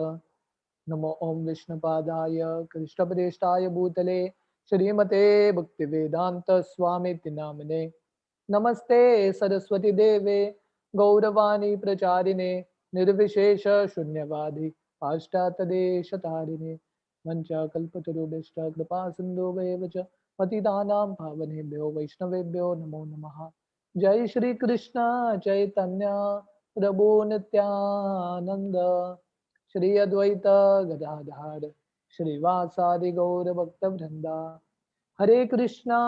नमो ओम विष्णुपादाय कृष्णपदेष्टाय भूतले श्रीमते भक्तिवेदांत स्वामिति नामिने नमस्ते सरस्वती देवे गौरवाणी प्रचारिणे निर्विशेष शून्यवादी पाश्चात्यदेशतारिणे वंशकल्पतरुभ्यश्च कृपा सिन्धुभ्येव च पतितानां पावनेभ्यो वैष्णवेभ्यो नमो नमः। जय श्री कृष्ण चैतन्य प्रभु नित्यानंद श्री अद्वैत गदाधर श्रीवासादि गौर भक्त वृंदा। हरे कृष्णा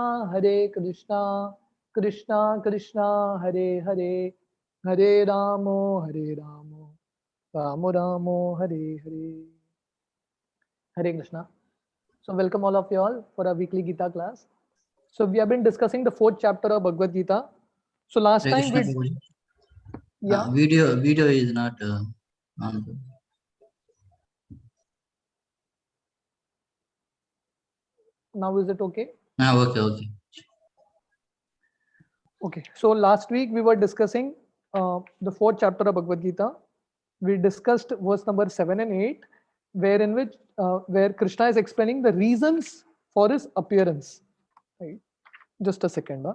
कृष्णा कृष्णा हरे हरे, हरे रामो रामो रामो Hare Hare. Hare Krishna. So welcome all of you all for our weekly Gita class. So we have been discussing the 4th chapter of Bhagavad Gita. So last Hare time Krishna, we Prabhuji. Video is not on. Now is it okay? Okay. Okay. So last week we were discussing the 4th chapter of Bhagavad Gita. We discussed verse number 7 and 8, where Krishna is explaining the reasons for his appearance. Right? Just a second.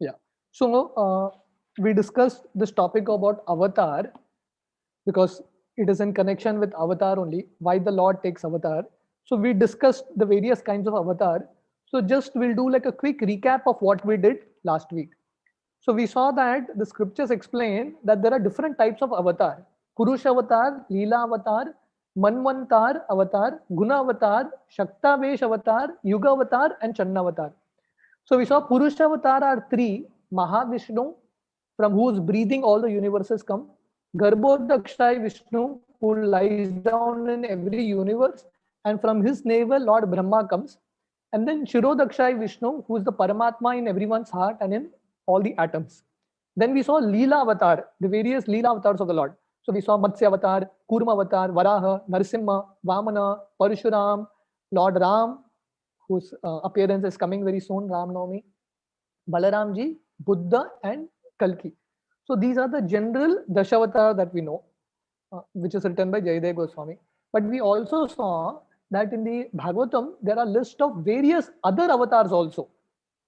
Yeah. So we discussed this topic about avatar because it is in connection with avatar only, why the Lord takes avatar. So we discussed the various kinds of avatar. So just we'll do like a quick recap of what we did last week. So we saw that the scriptures explain that there are different types of avatar: Purusha avatar, Leela avatar, Manvantar avatar, Guna avatar, Shaktavesh avatar, Yuga avatar, and Channa avatar. So we saw Purusha avatar are 3: Mahavishnu, from whose breathing all the universes come; Garbhodakshay Vishnu, who lies down in every universe, and from his navel Lord Brahma comes; and then Shirodakshay Vishnu, who is the Paramatma in everyone's heart and in all the atoms. Then we saw Leela avatar, the various Leela avatars of the Lord. So we saw Matsya avatar, Kurma avatar, Varaha, Narasimha, Vamana, Parshuram, Lord Ram, whose appearance is coming very soon, Ram Navami, Balaramji, Buddha, and Kalki. So these are the general Dashavatara that we know, which is written by Jayadeva Goswami. But we also saw that in the Bhagavatam, there are list of various other avatars also,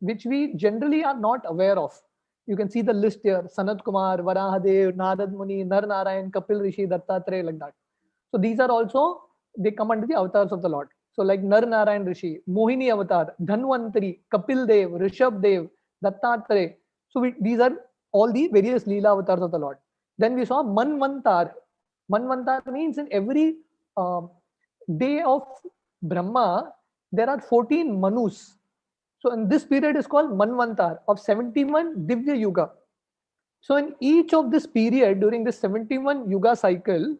which we generally are not aware of. You can see the list here: Sanat Kumar, Varahadev, Narad Muni, Nar Narayan, Kapil Rishi, Dattatreya, like that. So these are also, they come under the avatars of the Lord. So like Nar Narayan Rishi, Mohini avatar, Dhanvantari, Kapil Dev, Rishabh Dev, Dattatreya. So these are all the various Leela avatars of the Lord. Then we saw Manvantar. Manvantar means in every day of Brahma, there are 14 Manus. So in this period is called Manvantar of 71 Divya Yuga. So in each of this period, during this 71 Yuga cycle,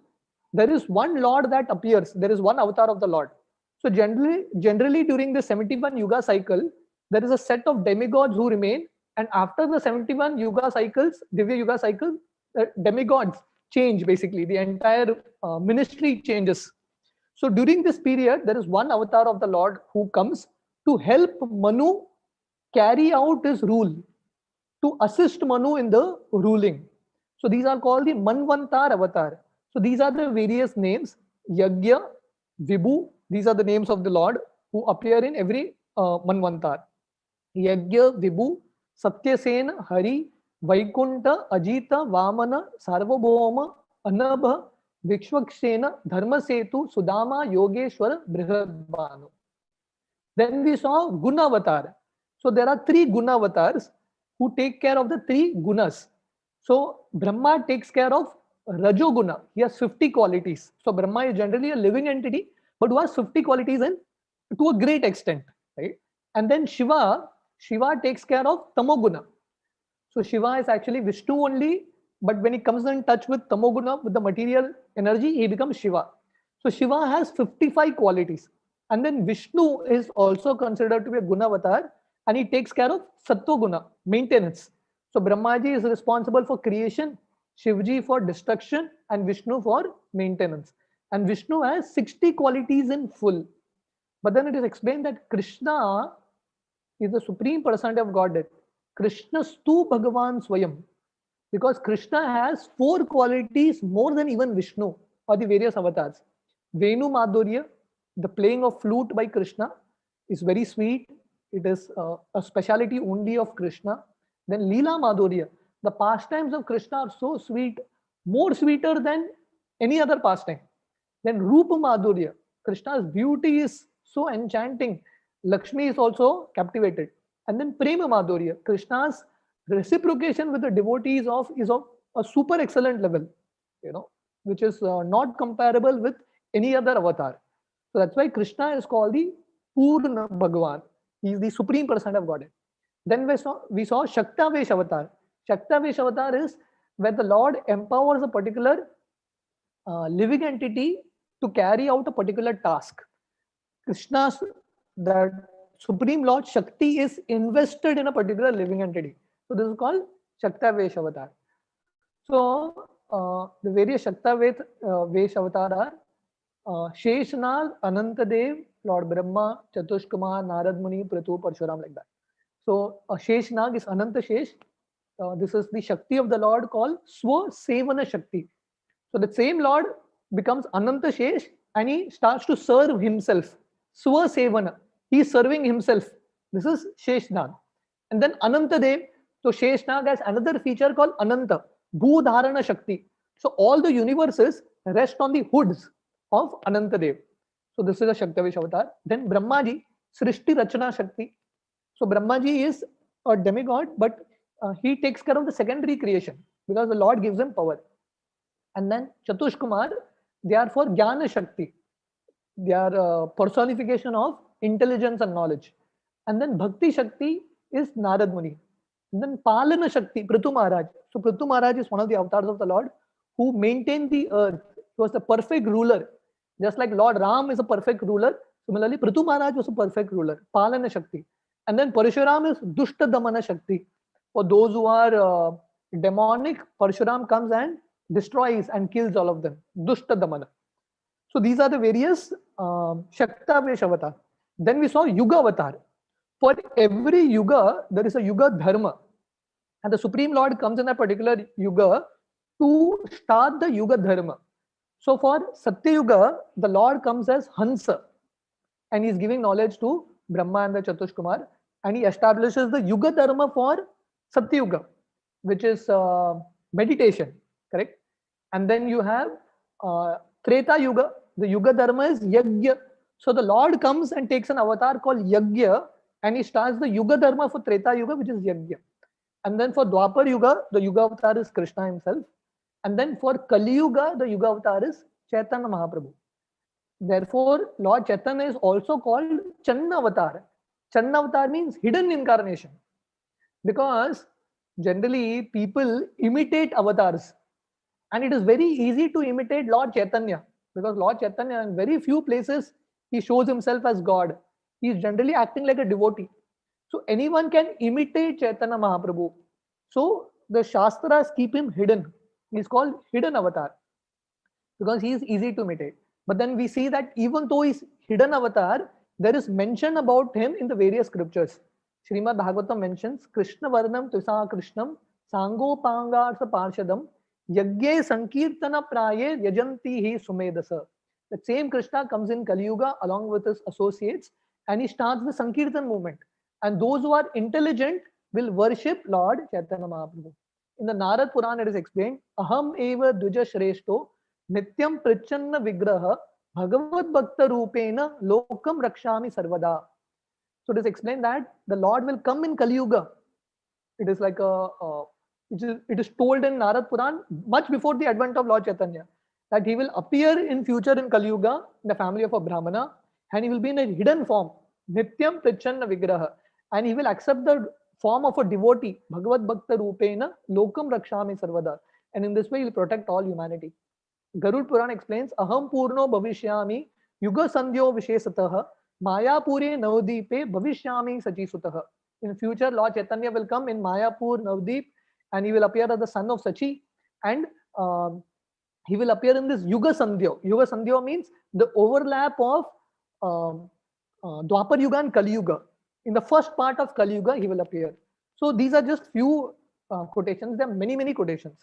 there is one Lord that appears. There is one avatar of the Lord. So generally during the 71 Yuga cycle, there is a set of demigods who remain. And after the 71 Yuga cycles, Divya Yuga cycle, demigods change basically. The entire ministry changes. So during this period, there is one avatar of the Lord who comes to help Manu carry out his rule, to assist Manu in the ruling. So these are called the Manvantar avatar. So these are the various names: Yagya, Vibhu. These are the names of the Lord who appear in every Manvantar. Yagya, Vibhu, Satyasena, Hari, Vaikunta, Ajita, Vamana, Sarvabhauma, Anabha, Vikshvakshena, Dharmasetu, Sudama, Yogeshwara, Brihadbanu. Then we saw Guna avatar. So there are 3 Guna avatars who take care of the 3 gunas. So Brahma takes care of Rajoguna. He has 50 qualities. So Brahma is generally a living entity, but who has 50 qualities in to a great extent, right? And then Shiva takes care of Tamoguna. So Shiva is actually Vishnu only, but when he comes in touch with Tamoguna, with the material energy, he becomes Shiva. So Shiva has 55 qualities. And then Vishnu is also considered to be a Guna avatar, and he takes care of Sattva Guna, maintenance. So Brahmaji is responsible for creation, Shivji for destruction, and Vishnu for maintenance. And Vishnu has 60 qualities in full. But then it is explained that Krishna is the supreme personality of Godhead. Krishna stu Bhagavan Swayam. Because Krishna has 4 qualities more than even Vishnu. or the various avatars. Venu Madhurya, the playing of flute by Krishna, is very sweet. It is a speciality only of Krishna. Then Leela Madhurya, the pastimes of Krishna are so sweet, more sweeter than any other pastime. Then Rupa Madhurya, Krishna's beauty is so enchanting. Lakshmi is also captivated. And then Prema Madhurya, Krishna's reciprocation with the devotees is of a super excellent level, which is not comparable with any other avatar. So that's why Krishna is called the Purna Bhagavan. He is the supreme person of Godhead. Then we saw Shaktavesh avatar. Shaktavesh avatar is where the Lord empowers a particular living entity to carry out a particular task. Krishna's, that Supreme Lord Shakti is invested in a particular living entity. So this is called Shaktavesh avatar. So the various Shaktavesh avatar are Sheshanag, Anantadev, Lord Brahma, Chatushkumar, Narad Muni, PRTHU, Parsuram, like that. So Sheshanag is Ananta Shesh. This is the Shakti of the Lord called SEVANA Shakti. So the same Lord becomes Ananta Shesh and he starts to serve himself. Sevana. He is serving himself. This is Sheshanag. And then Anantadev. So Sheshanag has another feature called Ananta, DHARANA Shakti. So all the universes rest on the hoods of Anantadev. So this is a Shaktavesh avatar. Then Brahmaji, Srishti Rachana Shakti. So Brahmaji is a demigod, but he takes care of the secondary creation because the Lord gives him power. And then Chatushkumar, they are for Jnana Shakti. They are personification of intelligence and knowledge. And then Bhakti Shakti is Narad Muni. And then Palana Shakti, PRTHU Maharaj. So PRTHU Maharaj is one of the avatars of the Lord who maintained the earth. He was the perfect ruler. Just like Lord Ram is a perfect ruler, similarly PRTHU Maharaj was a perfect ruler. Palana Shakti. And then Parshuram is Dusta Damana Shakti. For those who are demonic, Parshuram comes and destroys and kills all of them. Dusta Damana. So these are the various Shaktavesh avatar. Then we saw Yuga avatar. For every Yuga, there is a Yuga Dharma. And the Supreme Lord comes in that particular Yuga to start the Yuga Dharma. So for Satya Yuga, the Lord comes as Hamsa. And he is giving knowledge to Brahma and the Chatushkumar. And he establishes the Yuga Dharma for Satya Yuga, which is meditation, correct? And then you have Treta Yuga. The Yuga Dharma is Yajna. So the Lord comes and takes an avatar called Yajna and he starts the Yuga Dharma for Treta Yuga, which is Yajna. And then for Dwapar Yuga, the Yuga avatar is Krishna himself. And then for Kali Yuga, the Yuga avatar is Chaitanya Mahaprabhu. Therefore, Lord Chaitanya is also called Channa avatar. Channa avatar means hidden incarnation. Because generally people imitate avatars. And it is very easy to imitate Lord Chaitanya. Because Lord Chaitanya, in very few places, he shows himself as God. He is generally acting like a devotee. So anyone can imitate Chaitanya Mahaprabhu. So the Shastras keep him hidden. He is called hidden avatar. Because he is easy to imitate. But then we see that even though he is hidden avatar, there is mention about him in the various scriptures. SRIMAD Bhagavatam mentions Krishna Varnam Tvisa Krishnam Sangopangarsa Parshadam Yagye Sankirtana Praye Yajanti Hi Sumedasa. The same Krishna comes in Kali Yuga along with his associates and he starts the Sankirtan movement. And those who are intelligent will worship Lord Chaitanya Mahaprabhu. In the Narad Puran it is explained, Aham eva Dvija Shreshto Nityam Prichanna Vigraha Bhagavad Bhakta Rupena Lokam Rakshami Sarvada. So it is explained that the Lord will come in Kali Yuga. It is like it is told in Narad Puran much before the advent of Lord Chaitanya that he will appear in future in Kali Yuga in the family of a Brahmana and he will be in a hidden form, Nityam Prichanna Vigraha, and he will accept the form of a devotee, Bhagavad Bhakta Rupena Lokam Rakshami Sarvada, and in this way he will protect all humanity. Garud Puran explains, Aham Purno Bhavishyami Yuga Sandhyo Vishesataha Mayapure Navdeepe Bhavishyami Sachisutaha. In future, Lord Chaitanya will come in Mayapur Navdeep and he will appear as the son of Sachi and he will appear in this Yuga Sandhyo. Yuga Sandhyo means the overlap of Dwapar Yuga and Kali Yuga. In the first part of Kali Yuga, he will appear. So these are just few quotations. There are many, many quotations.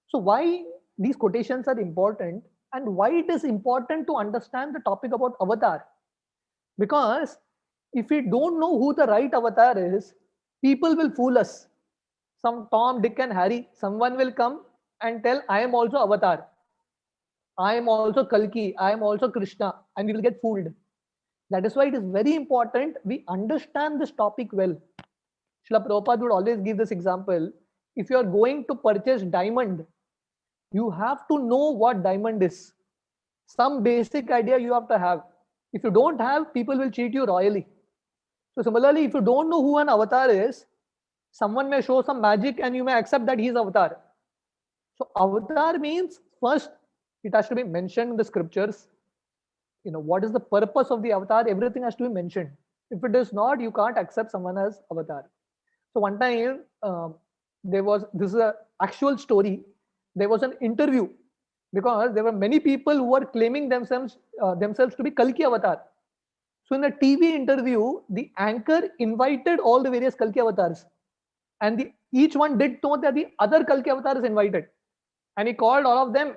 So why these quotations are important And why it is important to understand the topic about avatar? Because if we don't know who the right avatar is, people will fool us. Some Tom, Dick, and Harry, someone will come and tell, I am also avatar. I am also Kalki. I am also Krishna. And we will get fooled. That is why it is very important we understand this topic well. Srila Prabhupada would always give this example. If you are going to purchase diamond, you have to know what diamond is. Some basic idea you have to have. If you don't have, people will cheat you royally. So similarly, if you don't know who an avatar is, someone may show some magic and you may accept that he is avatar. So avatar means first it has to be mentioned in the scriptures. You know, what is the purpose of the avatar? Everything has to be mentioned. If it is not, you can't accept someone as avatar. So one time this is an actual story. There was an interview because there were many people who were claiming themselves to be Kalki avatar. So in a TV interview, the anchor invited all the various Kalki avatars, and each one did know that the other Kalki avatar is invited, and he called all of them,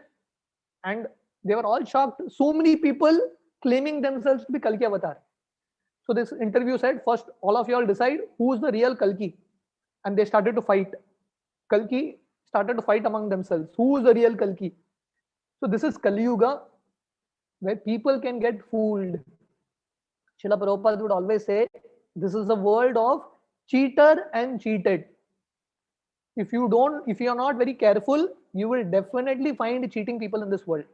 and they were all shocked. So many people claiming themselves to be Kalki avatar. So this interview said, first all of you all decide who is the real Kalki, and they started to fight. Kalki started to fight among themselves. Who is the real Kalki? So this is Kali Yuga, where people can get fooled. Srila Prabhupada would always say, this is a world of cheater and cheated. If you are not very careful, you will definitely find cheating people in this world,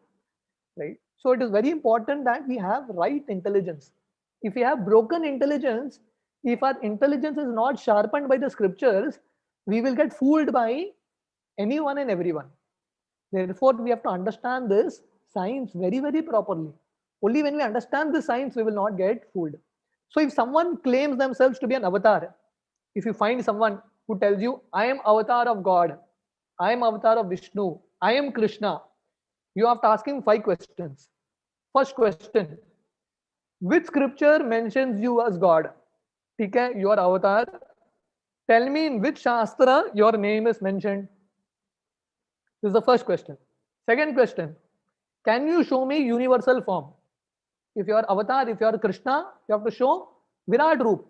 right? So it is very important that we have right intelligence. If we have broken intelligence, if our intelligence is not sharpened by the scriptures, we will get fooled by anyone and everyone. Therefore, we have to understand this science very, very properly. Only when we understand the science, we will not get fooled. So if someone claims themselves to be an avatar, if you find someone who tells you, I am avatar of God, I am avatar of Vishnu, I am Krishna, you have to ask him 5 questions. First question, which scripture mentions you as God? Okay, you are avatar. Tell me in which Shastra your name is mentioned. This is the first question. Second question, can you show me universal form? If you are avatar, if you are Krishna, you have to show Virat Roop.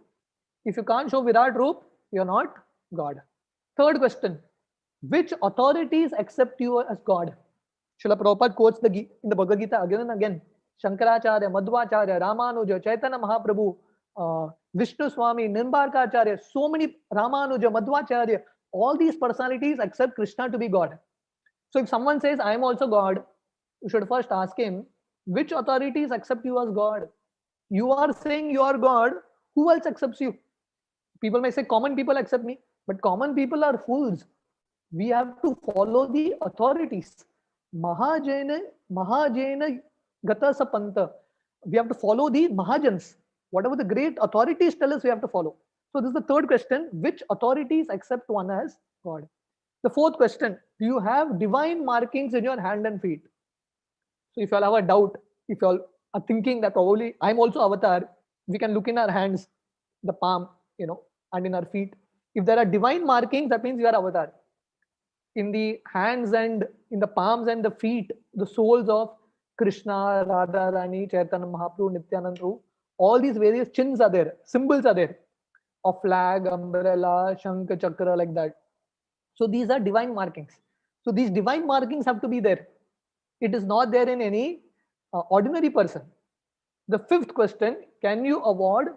If you can't show Virat Roop, you are not God. Third question, which authorities accept you as God? Srila Prabhupada quotes in the Bhagavad Gita again and again. Shankaracharya, Madhvacharya, Ramanuja, Chaitanya Mahaprabhu, Vishnu Swami, Nimbarkacharya, so many Ramanuja, Madhvacharya, all these personalities accept Krishna to be God. So if someone says, I am also God, you should first ask him, which authorities accept you as God? You are saying you are God, who else accepts you? People may say, common people accept me, but common people are fools. We have to follow the authorities. Mahajena Gata Sapanta. We have to follow the Mahajans. Whatever the great authorities tell us, we have to follow. So this is the third question, which authorities accept one as God? The fourth question, do you have divine markings in your hand and feet? So if you all have a doubt, if you all are thinking that probably I'm also avatar, we can look in our hands, the palm, and in our feet. If there are divine markings, that means you are avatar. In the hands and in the palms and the feet, the souls of Krishna, Radha, Rani, Chaitanya Mahaprabhu, Nityananda, all these various chins are there, symbols are there, of flag, umbrella, shankha, chakra, like that. So these are divine markings. So these divine markings have to be there. It is not there in any ordinary person. The fifth question, can you award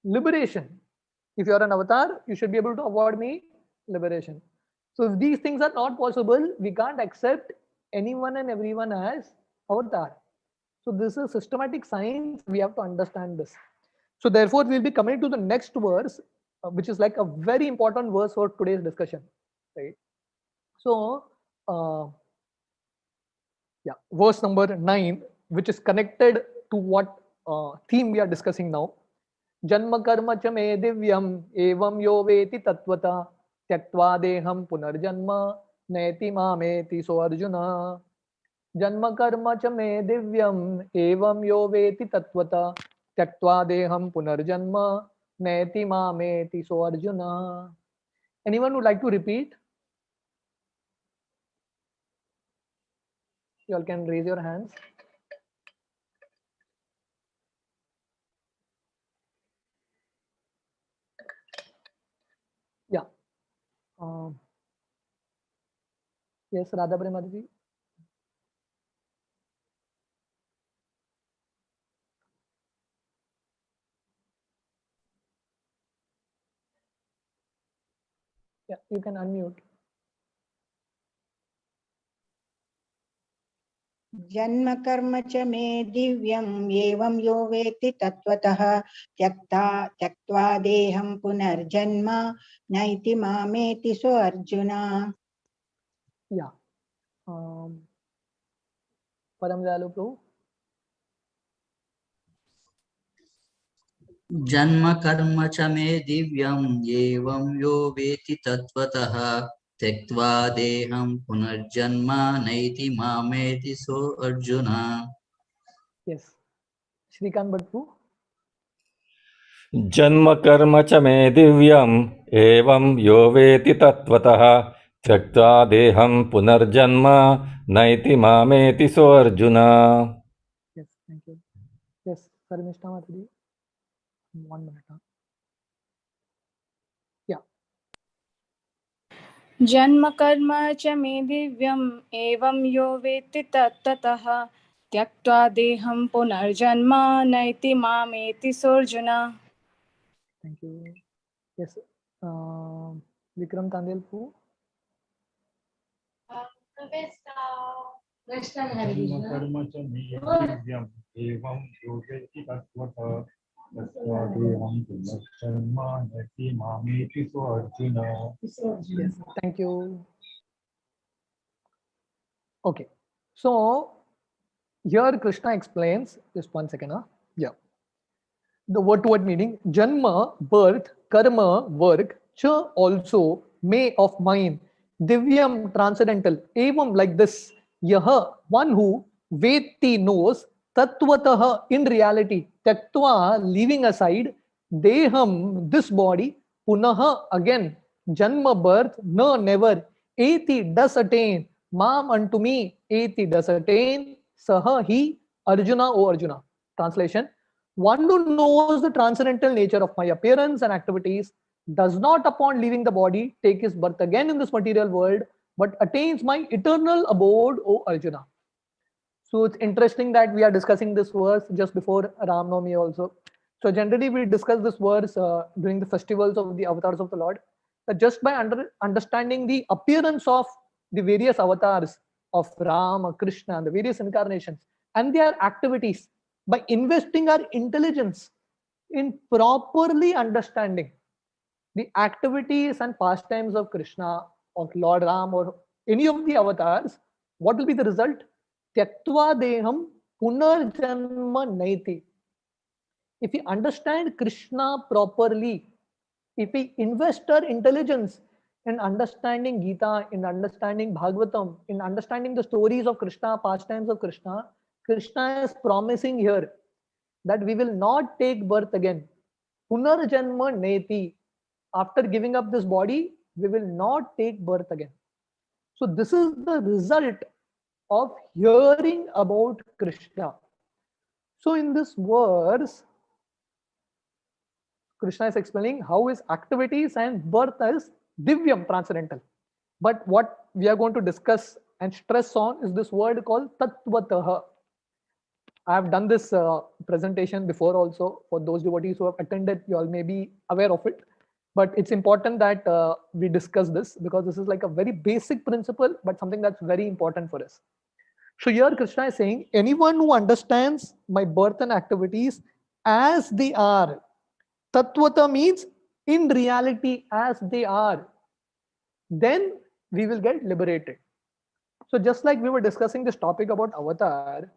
liberation? If you are an avatar, you should be able to award me liberation. So if these things are not possible, we can't accept anyone and everyone as avatar. So this is systematic science. We have to understand this. So therefore, we'll be coming to the next verse, which is like a very important verse for today's discussion, right? So, verse number 9, which is connected to what theme we are discussing now. Janma karma cha me divyam evam yo veti tattvata tyaktva deham punarjanma neti mameti so Arjuna. Janma karma cha me divyam evam yo veti tattvata tyaktva deham punarjanma neti mameti so Arjuna. Anyone would like to repeat? You all can raise your hands. Yeah. Yes, Radha Premadaji. Yeah, you can unmute. जन्म कर्म च मे दिव्यम् एवं यो वेत्ति तत्त्वतः त्यक्त्वा देहं पुनर्जन्म नैति मामेति सो Arjun. Yeah. Param Dayalu Prabhu. जन्म कर्म च मे दिव्यम् एवं यो वेति तत्त्वतः त्यक्त्वा देहं पुनर्जन्म नैति मामेति सो अर्जुन. Yes. Shrikant Bhattu. जन्म कर्म च मे दिव्यम् एवं यो वेति तत्त्वतः त्यक्त्वा देहं पुनर्जन्म नैति मामेति सो Arjun. Yes, thank you. Yes, Sarmishta Mataji. 1 minute. Yeah. जन्म कर्म च मे दिव्यम् एवं यो वेत्ति तत्ततः त्यक्त्वा देहं पुनर्जन्म नैति मामेति सोऽर्जुन. Thank you. Yes. Vikram Tandelpu. कर्म च मे दिव्यम् एवं यो वेत्ति तत्त्वतः त्यक्त्वा देहं पुनर्जन्म नैति मामेति सो Arjun. Yes, thank you. Okay. So here Krishna explains, just 1 second. Yeah. The word to word meaning, Janma, birth, karma, work, cha also, may of mine, divyam, transcendental, evam, like this, yaha, one who, vetti, knows, tattvataha, in reality, tyaktva, leaving aside, deham, this body, punaha, again, janma, birth, na, never, eti, does attain, mam, unto me, eti, does attain, saha, he, Arjuna, O Arjuna. Translation: one who knows the transcendental nature of my appearance and activities does not, upon leaving the body, take his birth again in this material world, but attains my eternal abode, O Arjuna. So it's interesting that we are discussing this verse just before Ram Navami also. So generally we discuss this verse during the festivals of the avatars of the Lord. That just by understanding the appearance of the various avatars of Ram, Krishna, and the various incarnations and their activities, by investing our intelligence in properly understanding the activities and pastimes of Krishna or Lord Ram or any of the avatars, what will be the result? Tyaktva deham punarjanma naiti. If we understand Krishna properly, if we invest our intelligence in understanding Gita, in understanding Bhagavatam, in understanding the stories of Krishna, pastimes of Krishna, Krishna is promising here that we will not take birth again. Punarjanma neti. After giving up this body, we will not take birth again. So this is the result of hearing about Krishna. So in this verse, Krishna is explaining how his activities and birth is divyam, transcendental. But what we are going to discuss and stress on is this word called tattvataha. I have done this presentation before also. For those devotees who have attended, you all may be aware of it. But it's important that we discuss this because this is like a very basic principle, but something that's very important for us. So here Krishna is saying, anyone who understands my birth and activities as they are, tattvata means in reality as they are, then we will get liberated. So just like we were discussing this topic about avatar,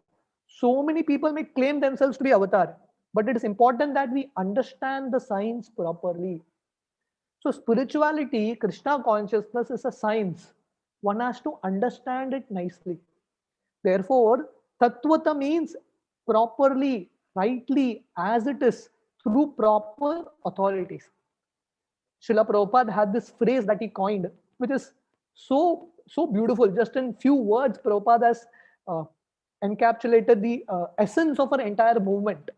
so many people may claim themselves to be avatar, but it is important that we understand the science properly. So spirituality, Krishna consciousness is a science. One has to understand it nicely. Therefore, tattvata means properly, rightly, as it is, through proper authorities. Srila Prabhupada had this phrase that he coined, which is so beautiful. Just in few words, Prabhupada has encapsulated the essence of our entire movement.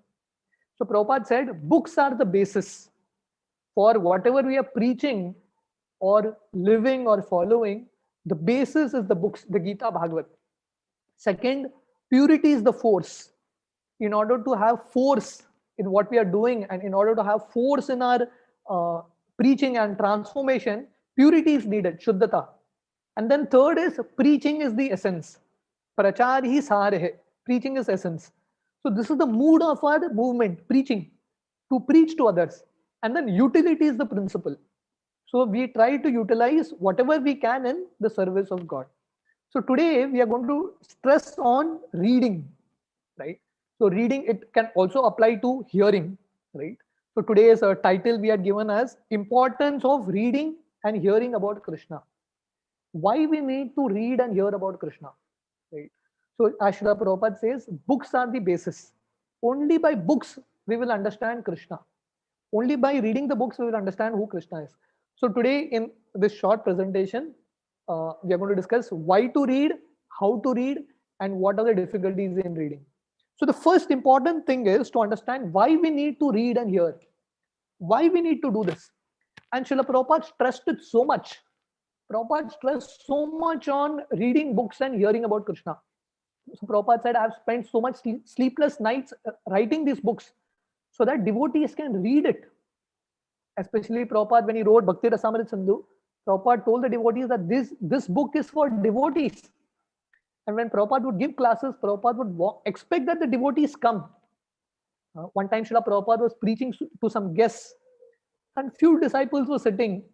So Prabhupada said, books are the basis for whatever we are preaching or living or following. The basis is the books, the Gita, Bhagavad. Second, purity is the force. In order to have force in what we are doing and in order to have force in our preaching and transformation, purity is needed, Shuddhata. And then third is preaching is the essence. Prachar hi sar hai. Preaching is essence. So this is the mood of our movement, preaching, to preach to others. And then utility is the principle. So we try to utilize whatever we can in the service of God. So today we are going to stress on reading, right? So reading, it can also apply to hearing, right? So today's title we are given as Importance of Reading and Hearing about Krishna. Why we need to read and hear about Krishna, right? So as Srila Prabhupada says, books are the basis. Only by books we will understand Krishna. Only by reading the books we will understand who Krishna is. So today in this short presentation, we are going to discuss why to read, how to read, and what are the difficulties in reading. So the first important thing is to understand why we need to read and hear. Why we need to do this. And Srila Prabhupada stressed it so much. Prabhupada stressed so much on reading books and hearing about Krishna. So Prabhupada said, I have spent so much sleepless nights writing these books so that devotees can read it. Especially Prabhupada, when he wrote Bhakti Rasamrit Sindhu, Prabhupada told the devotees that this book is for devotees. And when Prabhupada would give classes, Prabhupada would expect that the devotees come. One time Srila Prabhupada was preaching to some guests and few disciples were sitting.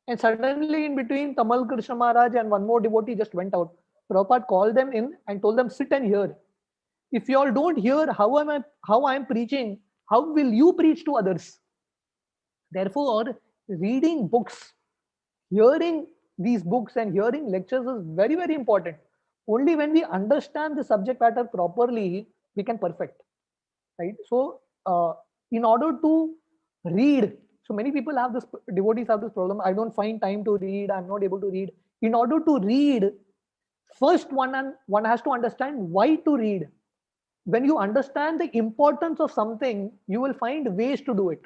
And suddenly in between, Tamal Krishna Maharaj and one more devotee just went out. Prabhupada called them in and told them, sit and hear. If you all don't hear how I am preaching, how will you preach to others? Therefore, reading books, hearing these books and hearing lectures is very, very important. Only when we understand the subject matter properly, we can perfect, right? So in order to read, so many people have this, devotees have this problem. I don't find time to read. I'm not able to read. In order to read, first one has to understand why to read. When you understand the importance of something, you will find ways to do it.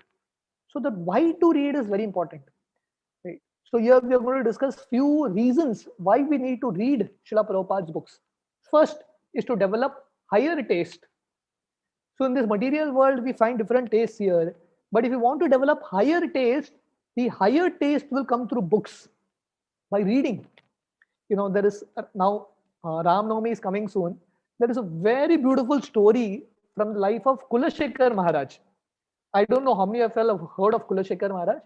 So the why to read is very important. Right? So here we are going to discuss few reasons why we need to read Srila Prabhupada's books. First is to develop higher taste. So in this material world, we find different tastes here. But if you want to develop higher taste, the higher taste will come through books, by reading. You know, there is now Ram Navami is coming soon. There is a very beautiful story from the life of Kulashekar Maharaj. I don't know how many of you have heard of Kulashekar Maharaj.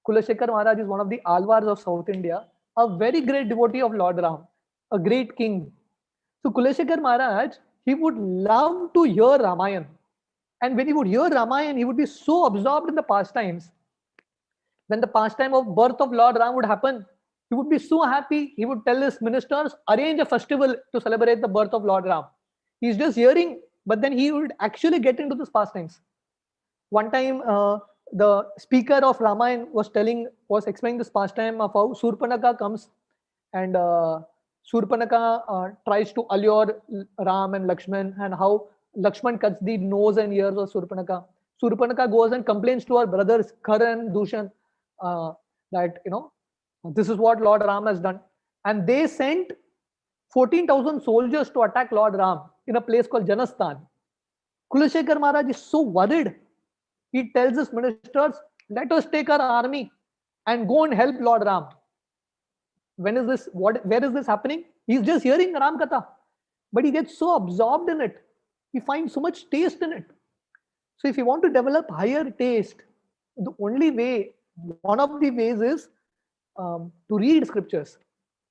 Kulashekar Maharaj is one of the Alvars of South India, a very great devotee of Lord Ram, a great king. So Kulashekar Maharaj, he would love to hear Ramayana. And when he would hear Ramayana, he would be so absorbed in the pastimes. When the pastime of birth of Lord Ram would happen, he would be so happy. He would tell his ministers, arrange a festival to celebrate the birth of Lord Ram. He's just hearing, but then he would actually get into this pastimes. One time, the speaker of Ramayana was explaining this pastime of how Surpanaka comes and Surpanaka tries to allure Ram and Lakshman, and how Lakshman cuts the nose and ears of Surpanaka. Surpanaka goes and complains to her brothers Karan, Dushan, that, you know, this is what Lord Ram has done. And they sent 14,000 soldiers to attack Lord Ram in a place called Janasthan. Kulashekar Maharaj is so worried. He tells his ministers, let us take our army and go and help Lord Ram. When is this? Where is this happening? He's just hearing Ram Katha, but he gets so absorbed in it. He finds so much taste in it. So if you want to develop higher taste, the only way, one of the ways is to read scriptures.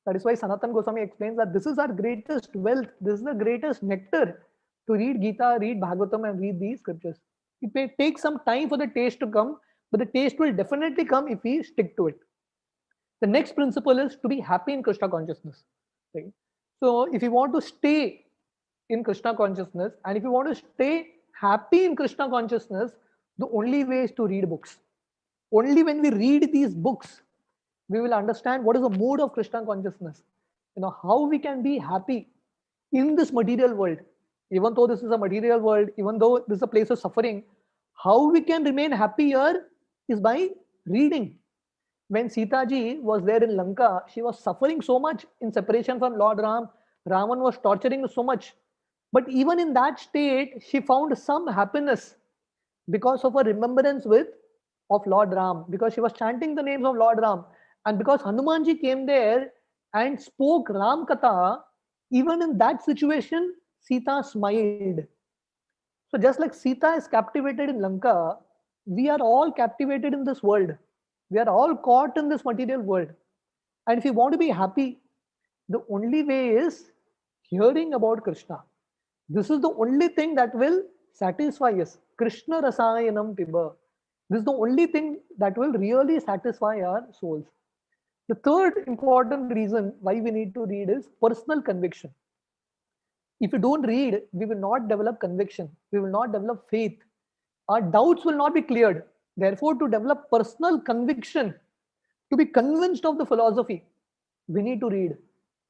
That is why Sanatana Goswami explains that this is our greatest wealth. This is the greatest nectar, to read Gita, read Bhagavatam, and read these scriptures. It may take some time for the taste to come, but the taste will definitely come if we stick to it. The next principle is to be happy in Krishna consciousness. Right? So if you want to stay in Krishna consciousness, and if you want to stay happy in Krishna consciousness, the only way is to read books. Only when we read these books, we will understand what is the mood of Krishna consciousness. You know, how we can be happy. in this material world. Even though this is a material world, even though this is a place of suffering, how we can remain happy here is by reading. When Sita ji was there in Lanka, she was suffering so much in separation from Lord Ram. Ravan was torturing her so much. But even in that state, she found some happiness because of her remembrance of Lord Ram, because she was chanting the names of Lord Ram. And because Hanumanji came there and spoke Ram Katha, even in that situation, Sita smiled. So just like Sita is captivated in Lanka, we are all captivated in this world. We are all caught in this material world. And if you want to be happy, the only way is hearing about Krishna. This is the only thing that will satisfy us. Krishna rasayanam piba. This is the only thing that will really satisfy our souls. The third important reason why we need to read is personal conviction. If you don't read, we will not develop conviction. We will not develop faith. Our doubts will not be cleared. Therefore, to develop personal conviction, to be convinced of the philosophy, we need to read,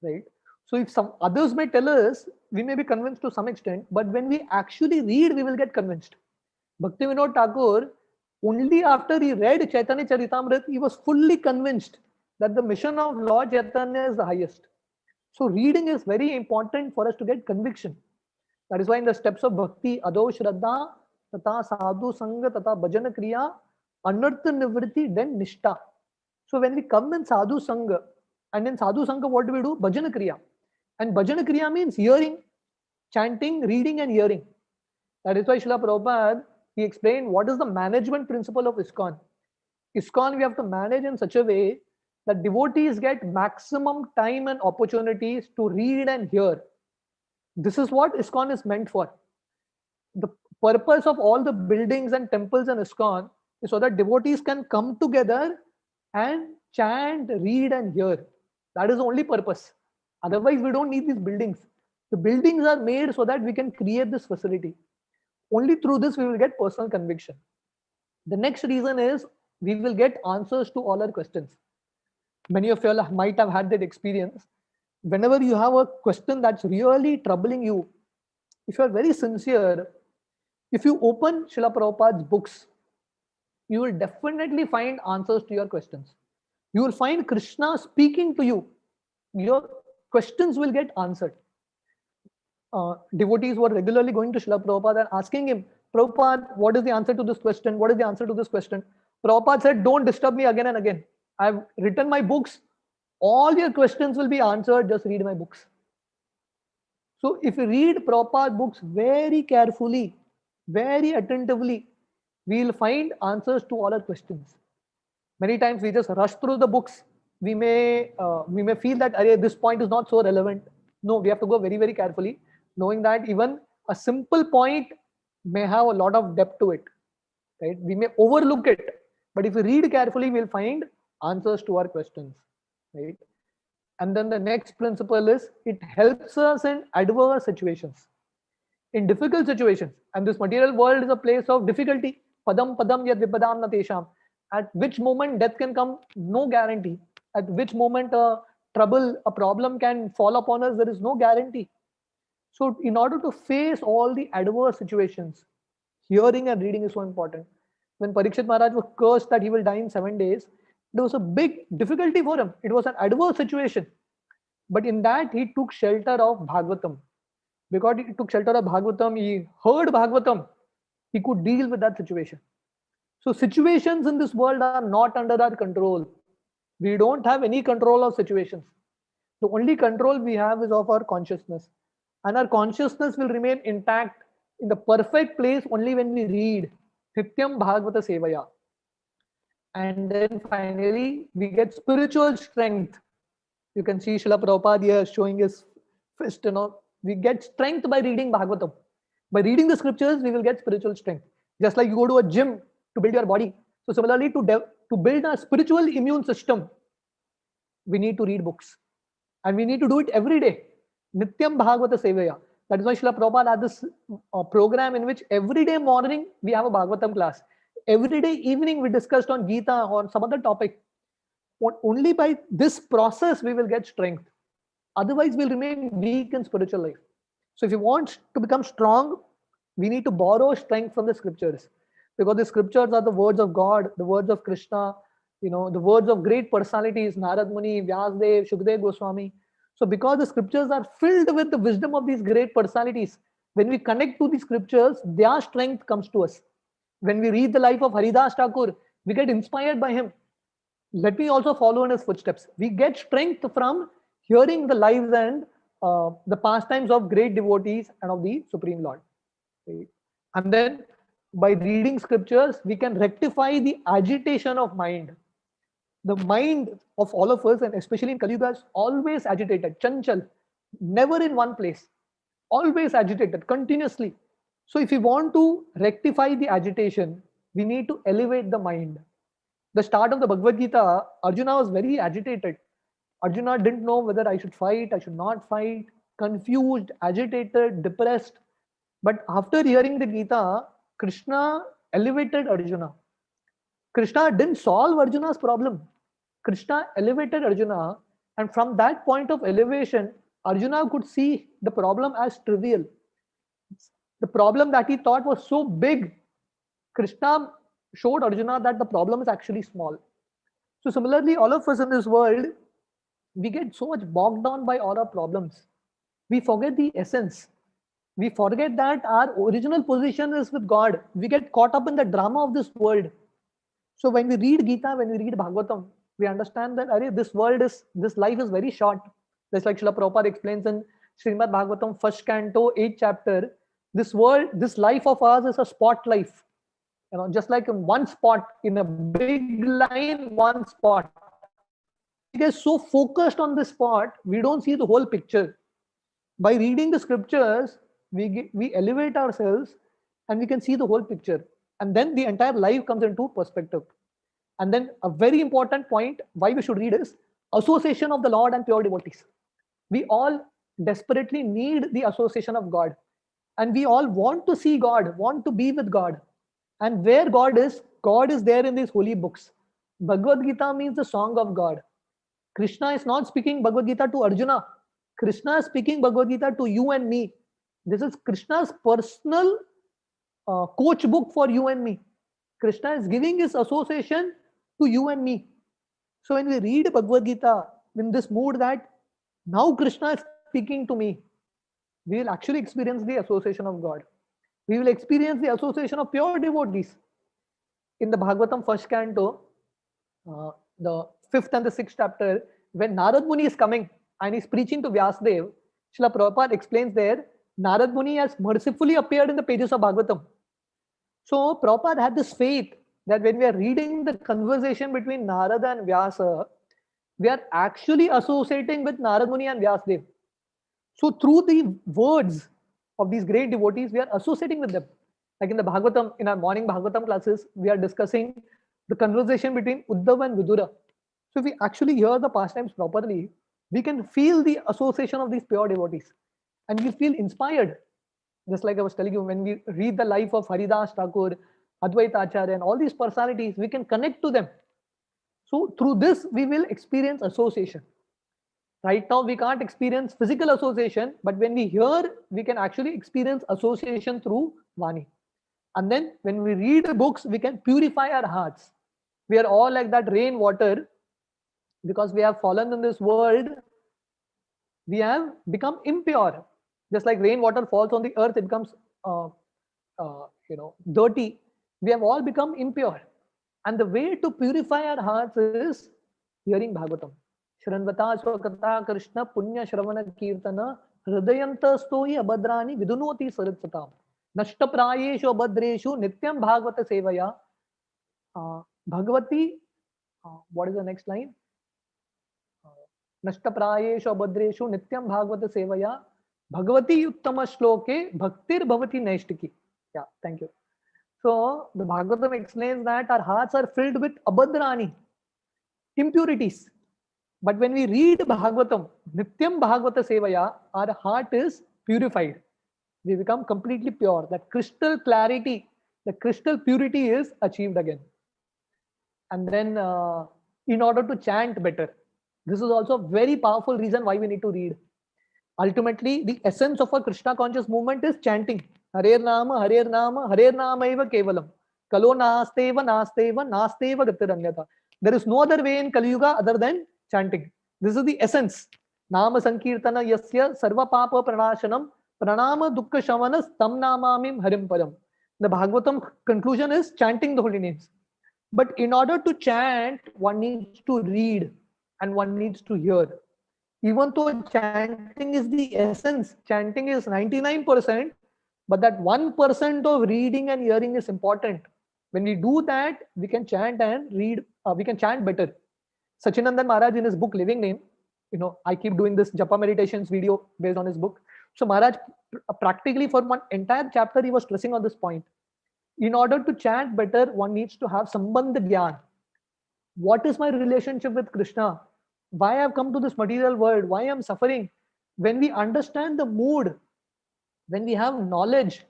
right? So if some others may tell us, we may be convinced to some extent, but when we actually read, we will get convinced. Bhaktivinoda Thakur, only after he read Chaitanya Charitamrita, he was fully convinced that the mission of Lord Chaitanya is the highest. So reading is very important for us to get conviction. That is why in the steps of bhakti, ado shraddha, tata sadhu sangha, tata bhajana kriya, anartha nivritti, then nishta. So when we come in sadhu sangha, and in sadhu sangha, what do we do? Bhajana kriya. And bhajana kriya means hearing, chanting, reading and hearing. That is why Srila Prabhupada, he explained what is the management principle of ISKCON. ISKCON we have to manage in such a way that devotees get maximum time and opportunities to read and hear. This is what ISKCON is meant for. The purpose of all the buildings and temples in ISKCON is so that devotees can come together and chant, read and hear. That is the only purpose. Otherwise, we don't need these buildings. The buildings are made so that we can create this facility. Only through this we will get personal conviction. The next reason is we will get answers to all our questions. Many of you all might have had that experience. Whenever you have a question that's really troubling you, if you are very sincere, if you open Srila Prabhupada's books, you will definitely find answers to your questions. You will find Krishna speaking to you. Your questions will get answered. Devotees were regularly going to Srila Prabhupada and asking him, Prabhupada, what is the answer to this question? What is the answer to this question? Prabhupada said, don't disturb me again and again. I've written my books. All your questions will be answered. Just read my books. So if you read Prabhupada's books very carefully, very attentively, we will find answers to all our questions. Many times we just rush through the books. We may feel that this point is not so relevant. No, we have to go very, very carefully, knowing that even a simple point may have a lot of depth to it. Right? We may overlook it, but if we read carefully, we'll find answers to our questions. Right? And then the next principle is it helps us in adverse situations, in difficult situations. And this material world is a place of difficulty. Padam padam yad vipadam na tesham. At which moment death can come, no guarantee. At which moment a problem can fall upon us, there is no guarantee. So in order to face all the adverse situations, hearing and reading is so important. When Parikshit Maharaj was cursed that he will die in 7 days, there was a big difficulty for him. It was an adverse situation. But in that, he took shelter of Bhagvatam. Because he took shelter of Bhagvatam, he heard Bhagvatam, he could deal with that situation. So situations in this world are not under our control. We don't have any control of situations. The only control we have is of our consciousness. And our consciousness will remain intact in the perfect place only when we read Nityam Bhagavata Sevaya. And then finally, we get spiritual strength. You can see Srila Prabhupada here showing his fist, we get strength by reading Bhagavatam. By reading the scriptures, we will get spiritual strength. Just like you go to a gym to build your body. So similarly, to build a spiritual immune system, we need to read books. And we need to do it every day. Nityam Bhagavata Sevaya. That is why Srila Prabhupada had this program in which every day morning we have a Bhagavatam class. Every day evening we discussed on Gita or some other topic. Only by this process we will get strength. Otherwise we'll remain weak in spiritual life. So if you want to become strong, we need to borrow strength from the scriptures, because the scriptures are the words of God, the words of Krishna, the words of great personalities, Narad Muni, Vyasdev, Shukdev Goswami. So because the scriptures are filled with the wisdom of these great personalities, when we connect to the scriptures, their strength comes to us. When we read the life of Haridas Thakur, we get inspired by him. Let me also follow in his footsteps. We get strength from hearing the lives and the pastimes of great devotees and of the Supreme Lord. Okay. And then by reading scriptures, we can rectify the agitation of mind. The mind of all of us, and especially in Kali Yuga, is always agitated, chanchal, never in one place, always agitated, continuously. So if we want to rectify the agitation, we need to elevate the mind. The start of the Bhagavad Gita, Arjuna was very agitated. Arjuna didn't know whether I should fight, I should not fight, confused, agitated, depressed. But after hearing the Gita, Krishna elevated Arjuna. Krishna didn't solve Arjuna's problem. Krishna elevated Arjuna, and from that point of elevation, Arjuna could see the problem as trivial. The problem that he thought was so big, Krishna showed Arjuna that the problem is actually small. So similarly, all of us in this world, we get so much bogged down by all our problems. We forget the essence. We forget that our original position is with God. We get caught up in the drama of this world. So when we read Gita, when we read Bhagavatam, we understand that this life is very short. Just like Srila Prabhupada explains in SRIMAD Bhagavatam, 1st canto, 8th chapter, this life of ours is a spot life. Just like in one spot, in a big line, one spot. We get so focused on this spot, we don't see the whole picture. By reading the scriptures, we elevate ourselves and we can see the whole picture. And then the entire life comes into perspective. And then a very important point why we should read is association of the Lord and pure devotees. We all desperately need the association of God. And we all want to see God, want to be with God. And where God is there in these holy books. Bhagavad Gita means the song of God. Krishna is not speaking Bhagavad Gita to Arjuna. Krishna is speaking Bhagavad Gita to you and me. This is Krishna's personal coach book for you and me. Krishna is giving his association to you and me. So when we read Bhagavad Gita in this mood that now Krishna is speaking to me, we will actually experience the association of God. We will experience the association of pure devotees. In the Bhagavatam 1st canto, the 5th and the 6th chapter, when Narad Muni is coming and he's preaching to Vyasdev, Srila Prabhupada explains there, Narad Muni has mercifully appeared in the pages of Bhagavatam. So Prabhupada had this faith that when we are reading the conversation between Narada and Vyasa, we are actually associating with Narad Muni and Vyasdev. So through the words of these great devotees, we are associating with them. Like in the Bhagavatam, in our morning Bhagavatam classes, we are discussing the conversation between Uddhava and Vidura. So if we actually hear the pastimes properly, we can feel the association of these pure devotees. And we feel inspired. Just like I was telling you, when we read the life of Haridas Thakur, Advaita Acharya, and all these personalities, we can connect to them. So through this, we will experience association. Right now, we can't experience physical association, but when we hear, we can actually experience association through Vani. And then when we read the books, we can purify our hearts. We are all like that rainwater. Because we have fallen in this world, we have become impure. Just like rainwater falls on the earth, it becomes dirty. We have all become impure. And the way to purify our hearts is hearing Bhagavatam. Shranvata Swakata Krishna Punya Shravana Kirtana Hridayanta Stoi Abhadrani Vidunoti Saritsatam Nashta Prayeshu Abhadreshu Nityam Bhagavata Sevaya Bhagavati. What is the next line? Nashta Prayeshu Abhadreshu Nityam Bhagavata Sevaya Bhagavati Uttama Shloke Bhaktir Bhavati Naishtiki. Yeah, thank you. So the Bhagavatam explains that our hearts are filled with abhadrani, impurities. But when we read Bhagavatam, Nityam Bhagavata Sevaya, our heart is purified. We become completely pure. That crystal clarity, the crystal purity is achieved again. And then in order to chant better, this is also a very powerful reason why we need to read. Ultimately, the essence of a Krishna conscious movement is chanting. Harer Nama, Harer Nama, Harer Nama eva kevalam. Kalo nasteva, nasteva, nasteva gatiranyata. There is no other way in Kali Yuga other than chanting. This is the essence. Nama Sankirtana Yasya Sarva Papa Pranashanam Pranama Dukkha Shamanas Tam Namamim Harim Param. The Bhagavatam conclusion is chanting the holy names. But in order to chant, one needs to read and one needs to hear. Even though chanting is the essence, chanting is 99%, but that 1% of reading and hearing is important. When we do that, we can chant and read, we can chant better. Sachinandan Maharaj in his book Living Name, I keep doing this Japa meditations video based on his book. So Maharaj practically for one entire chapter, he was stressing on this point. In order to chant better, one needs to have Sambandha Gyan. What is my relationship with Krishna? Why I have come to this material world? Why I am suffering? When we understand the mood, when we have knowledge,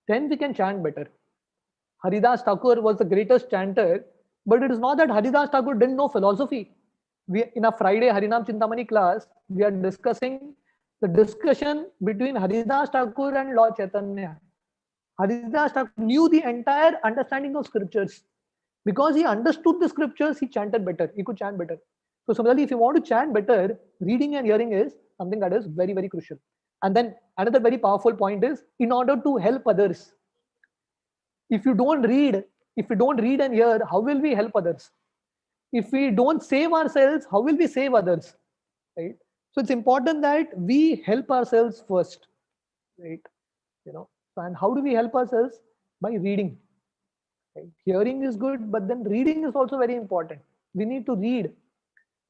then we can chant better. Haridas Thakur was the greatest chanter, but it is not that Haridas Thakur didn't know philosophy. In a Friday Harinam Chintamani class, we are discussing the discussion between Haridas Thakur and Lord Chaitanya. Haridas Thakur knew the entire understanding of scriptures. Because he understood the scriptures, he chanted better. He could chant better. So similarly, if you want to chant better, reading and hearing is something that is very, very crucial. And then another very powerful point is, in order to help others, if you don't read and hear, how will we help others? If we don't save ourselves, how will we save others? Right? So it's important that we help ourselves first. Right? And how do we help ourselves? By reading. Right? Hearing is good, but then reading is also very important. We need to read.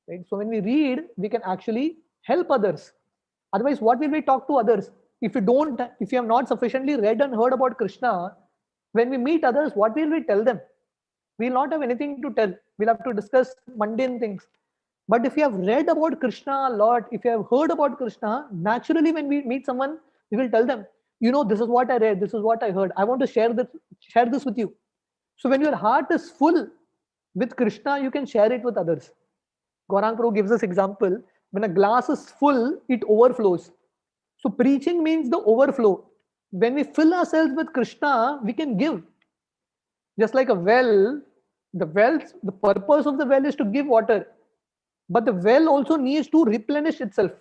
Right? So when we read, we can actually help others. Otherwise, what will we talk to others? If you have not sufficiently read and heard about Krishna, when we meet others, what will we tell them? We will not have anything to tell. We'll have to discuss mundane things. But if you have read about Krishna a lot, if you have heard about Krishna, naturally when we meet someone, we will tell them, this is what I read, this is what I heard. I want to share this with you. So when your heart is full with Krishna, you can share it with others. Gaurang Prabhu gives us example. When a glass is full, it overflows. So preaching means the overflow. When we fill ourselves with Krishna, we can give. Just like a well, the purpose of the well is to give water. But the well also needs to replenish itself.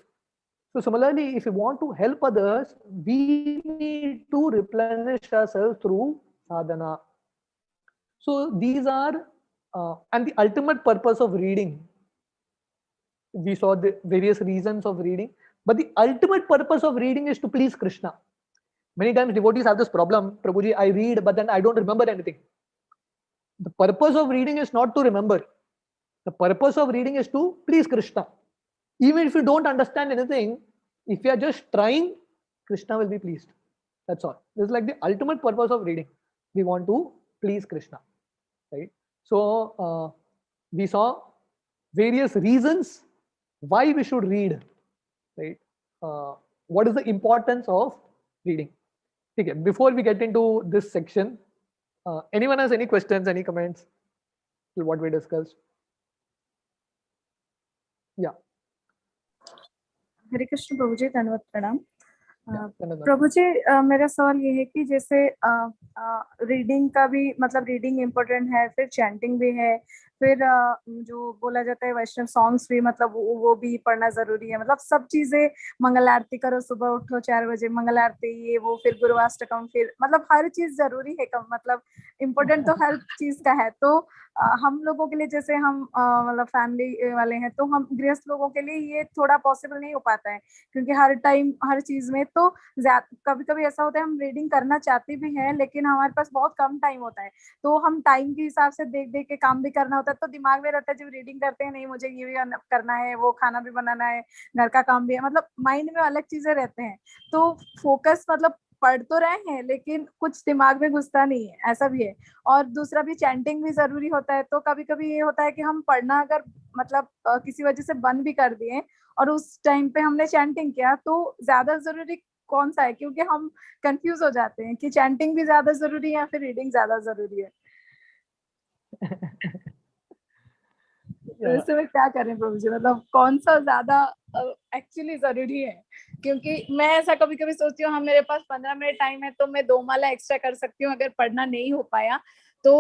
So similarly, if we want to help others, we need to replenish ourselves through sadhana. So these are, and the ultimate purpose of reading. We saw the various reasons of reading, but the ultimate purpose of reading is to please Krishna. Many times devotees have this problem, Prabhuji, I read, but then I don't remember anything. The purpose of reading is not to remember. The purpose of reading is to please Krishna. Even if you don't understand anything, if you are just trying, Krishna will be pleased. That's all. This is like the ultimate purpose of reading. We want to please Krishna. Right? So we saw various reasons why we should read. Right? What is the importance of reading? Okay, before we get into this section, anyone has any questions, any comments to what we discussed? Yeah. हरे कृष्ण प्रभु जी, धन्यवाद प्रणाम। प्रभु जी, मेरा सवाल ये है कि जैसे reading का भी मतलब रीडिंग इम्पोर्टेंट है, फिर चैंटिंग भी है, फिर जो बोला जाता है वैष्णव सॉन्ग्स भी मतलब वो भी पढ़ना जरूरी है, मतलब सब चीजें, मंगल आरती करो, सुबह उठो 4 बजे मंगल आरती, ये वो, फिर गुरुवाष्टकम, फिर मतलब हर चीज जरूरी है, मतलब इम्पोर्टेंट तो हर चीज का है। तो हम लोगों के लिए, जैसे हम मतलब फैमिली वाले हैं, तो हम गृहस्थ लोगों के लिए ये थोड़ा पॉसिबल नहीं हो पाता है, क्योंकि हर टाइम हर चीज में तो कभी कभी ऐसा होता है हम रीडिंग करना चाहते भी हैं, लेकिन हमारे पास बहुत कम टाइम होता है, तो हम टाइम के हिसाब से देख देख के काम भी करना होता है, तो दिमाग में रहता है जब रीडिंग करते हैं, नहीं मुझे ये भी करना है, वो खाना भी बनाना है, घर का काम भी है, मतलब माइंड में अलग चीजें रहते हैं, तो फोकस मतलब पढ़ तो रहे हैं लेकिन कुछ दिमाग में घुसता नहीं है, ऐसा भी है। और दूसरा भी चैंटिंग भी जरूरी होता है, तो कभी कभी ये होता है कि हम पढ़ना अगर मतलब किसी वजह से बंद भी कर दिए और उस टाइम पे हमने चैंटिंग किया, तो ज्यादा जरूरी कौन सा है, क्योंकि हम कंफ्यूज हो जाते हैं कि चैंटिंग भी ज्यादा जरूरी है या फिर रीडिंग ज्यादा जरूरी है। तो इससे मैं क्या करें प्रभु जी, मतलब कौन सा ज्यादा एक्चुअली जरूरी है? क्योंकि मैं ऐसा कभी कभी सोचती हूँ, हाँ मेरे पास 15 मिनट टाइम है तो मैं 2 माला एक्स्ट्रा कर सकती हूँ, अगर पढ़ना नहीं हो पाया तो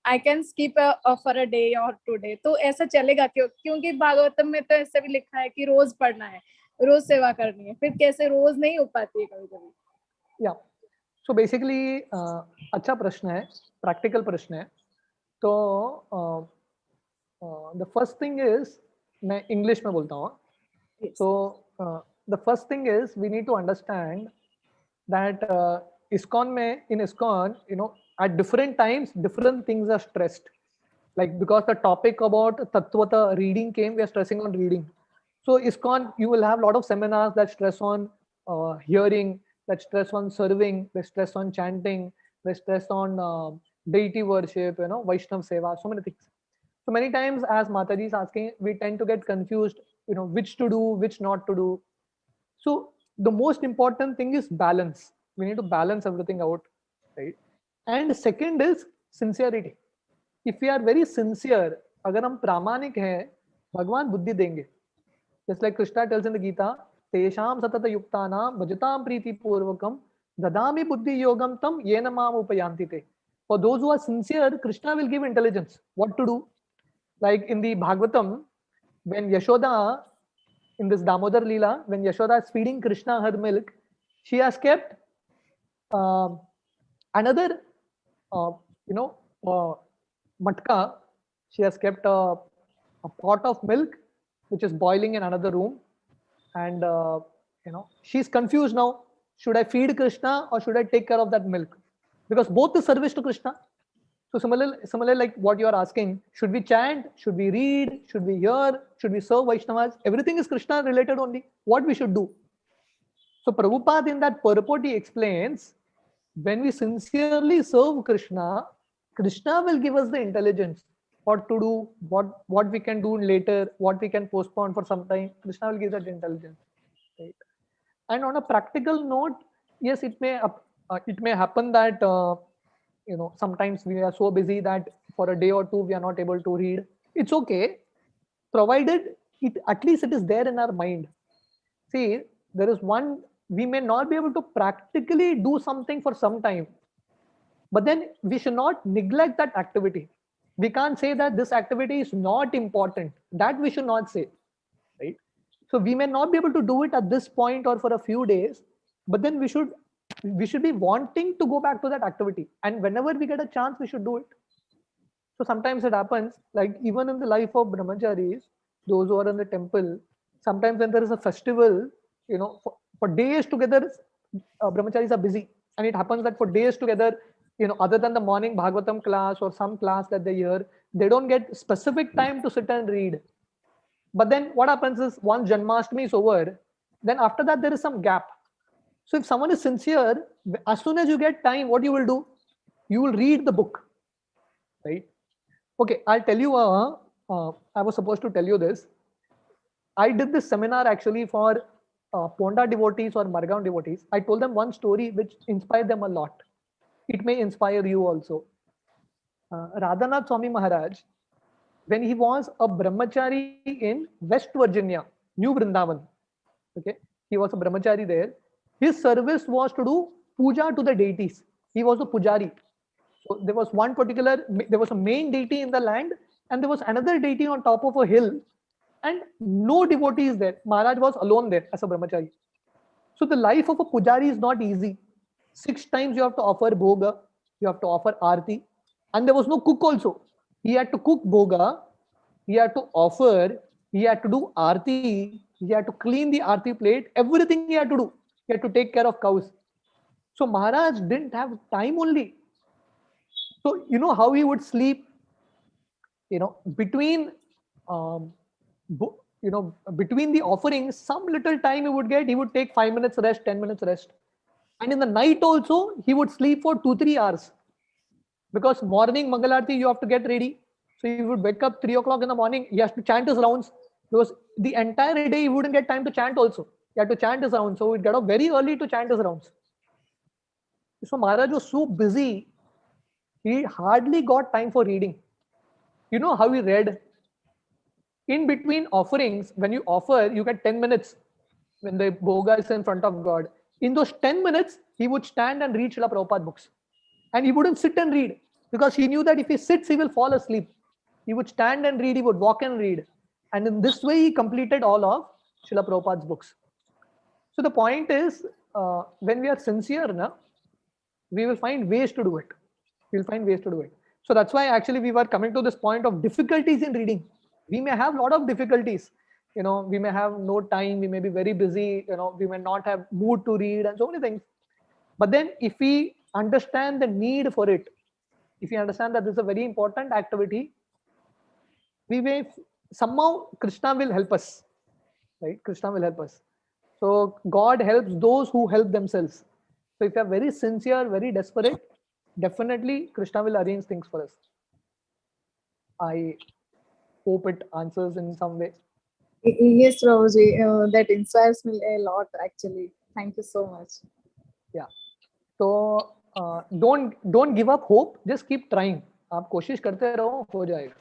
I can skip for a day और 2 डे, तो ऐसा चलेगा क्यों? क्योंकि भागवतम में तो ऐसे भी लिखा है कि रोज पढ़ना है, रोज सेवा करनी है, फिर कैसे रोज नहीं हो पाती है कभी कभी? या सो बेसिकली अच्छा प्रश्न है, प्रैक्टिकल प्रश्न है। तो द फर्स्ट थिंग इज, मैं इंग्लिश में बोलता हूँ। So the first thing is we need to understand that ISKCON में, in ISKCON, you know, at different times different things are stressed. Like because the topic about Tattvata reading came, we are stressing on reading. So ISKCON, you will have a lot of seminars that stress on hearing, that stress on serving, that stress on chanting, that stress on deity worship, you know, Vaishnav Seva, so many things. So many times, as Mataji is asking, we tend to get confused, you know, which to do, which not to do. So the most important thing is balance. We need to balance everything out, right? And second is sincerity. If we are very sincere, अगर हम प्रामाणिक हैं, भगवान बुद्धि देंगे. Just like Krishna tells in the Gita, तेषां सतत युक्तानां भजतां प्रीति पूर्वकं ददामि बुद्धि योगं तं येन माम उपयान्ति ते. For those who are sincere, Krishna will give intelligence what to do. Like in the Bhagvatam, when Yashoda, in this Damodar Leela, when Yashoda is feeding Krishna her milk, she has kept another, matka. She has kept a pot of milk which is boiling in another room, and she's confused now. Should I feed Krishna or should I take care of that milk? Because both is service to Krishna. So similarly, like what you are asking, should we chant? Should we read? Should we hear? Should we serve Vaishnavas? Everything is Krishna related only. What we should do? So Prabhupada in that purport he explains, when we sincerely serve Krishna, Krishna will give us the intelligence, what to do, what we can do later, what we can postpone for some time. Krishna will give that intelligence. Right? And on a practical note, yes, it may happen that sometimes we are so busy that for a day or two we are not able to read. It's okay, provided at least it is there in our mind. See, there is one, we may not be able to practically do something for some time, but then we should not neglect that activity. We can't say that this activity is not important. That we should not say, right? So we may not be able to do it at this point or for a few days, but then we should be wanting to go back to that activity, and whenever we get a chance we should do it. So sometimes it happens, like even in the life of brahmacharis, those who are in the temple, sometimes when there is a festival, for days together brahmacharis are busy, and it happens that for days together, other than the morning Bhagavatam class or some class that they hear, they don't get specific time to sit and read. But then what happens is, once Janmashtami is over, then after that there is some gap. So if someone is sincere, as soon as you get time, what you will do? You will read the book, right? Okay, I'll tell you, I was supposed to tell you this. I did this seminar actually for Ponda devotees or Margaon devotees. I told them one story which inspired them a lot. It may inspire you also. Radhanath Swami Maharaj, when he was a brahmachari in West Virginia, New Vrindavan, okay, he was a brahmachari there. His service was to do puja to the deities. He was a pujari. So there was there was a main deity in the land, and there was another deity on top of a hill, and no devotees there. Maharaj was alone there as a brahmachari. So the life of a pujari is not easy. 6 times you have to offer bhoga, you have to offer arti, and there was no cook also. He had to cook bhoga, he had to offer, he had to do arti, he had to clean the arti plate, everything he had to do. He had to take care of cows. So Maharaj didn't have time only. So you know how he would sleep? Between between the offerings, some little time he would get. He would take 5 minutes rest, 10 minutes rest, and in the night also he would sleep for 2-3 hours, because morning Mangalarti you have to get ready. So he would wake up 3 o'clock in the morning. He has to chant his rounds, because the entire day he wouldn't get time to chant also. He had to chant his rounds, so he'd get up very early to chant his rounds. So Maharaj was so busy, he hardly got time for reading. You know how he read? In between offerings, when you offer, you get 10 minutes when the bhoga is in front of God. In those 10 minutes, he would stand and read Srila Prabhupada books. And he wouldn't sit and read because he knew that if he sits, he will fall asleep. He would stand and read, he would walk and read. And in this way, he completed all of Srila Prabhupada's books. So the point is, when we are sincere, we will find ways to do it. We'll find ways to do it. So that's why actually we were coming to this point of difficulties in reading. We may have a lot of difficulties. We may have no time, we may be very busy, we may not have mood to read and so many things. But then if we understand the need for it, if we understand that this is a very important activity, we may somehow Krishna will help us, right? Krishna will help us. So God helps those who help themselves. So if you are very sincere, very desperate, definitely Krishna will arrange things for us. I hope it answers in some way. Yes, Prabhuji, that inspires me a lot actually. Thank you so much. Yeah. So don't give up hope. Just keep trying. आप कोशिश करते रहो, हो जाएगा.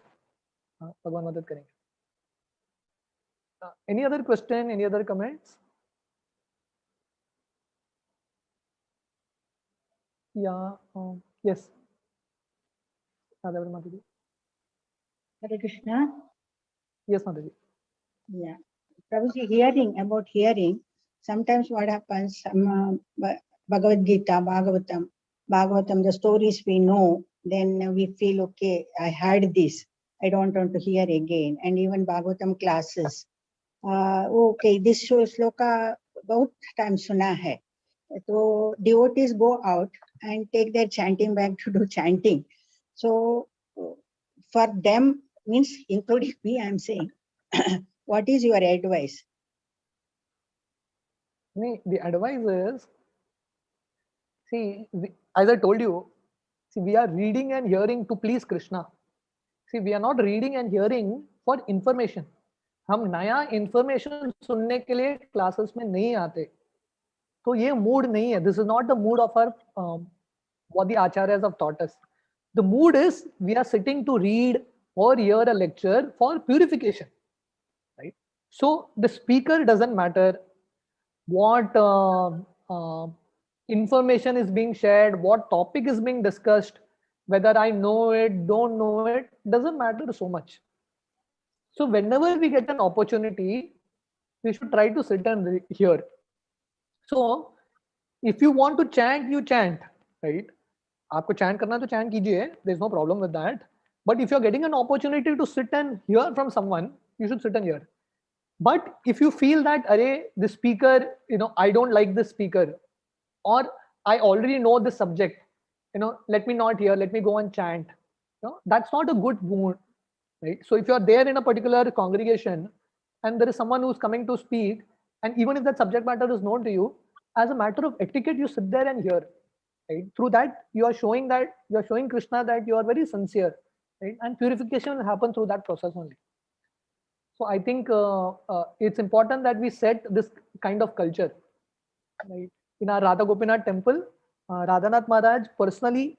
भगवान मदद करेंगे. Any other question? Any other comments? Yeah. Yes. Mataji. Hare Krishna. Yes, Mataji. Yeah. Prabhuji, hearing, sometimes what happens, Bhagavad Gita, Bhagavatam, the stories we know, then we feel, okay, I heard this, I don't want to hear again. And even Bhagavatam classes, okay, this shloka bahut time suna hai. So devotees go out and take their chanting bag to do chanting. So for them, means including me, I'm saying, what is your advice? The advice is, see, as I told you, see, we are reading and hearing to please Krishna. See, we are not reading and hearing for information. हम नया information सुनने के लिए classes में नहीं आते. तो ये mood नहीं है. This is not the mood of our what the acharyas have taught us. The mood is we are sitting to read or hear a lecture for purification, right? So the speaker doesn't matter. What information is being shared, what topic is being discussed, whether I know it, don't know it, doesn't matter so much. So whenever we get an opportunity, we should try to sit and hear. So if you want to chant, you chant, right? आपको chant करना तो chant कीजिए. There's no problem with that. But if you're getting an opportunity to sit and hear from someone, you should sit and hear. But if you feel that, the speaker, I don't like this speaker, or I already know this subject, let me not hear, let me go and chant. That's not a good mood, right? So if you're there in a particular congregation and there is someone who's coming to speak, and even if that subject matter is known to you, as a matter of etiquette, you sit there and hear, right? Through that, you are showing Krishna that you are very sincere, right? And purification will happen through that process only. So I think it's important that we set this kind of culture, right? In our Radha Gopinath temple, Radhanath Maharaj personally,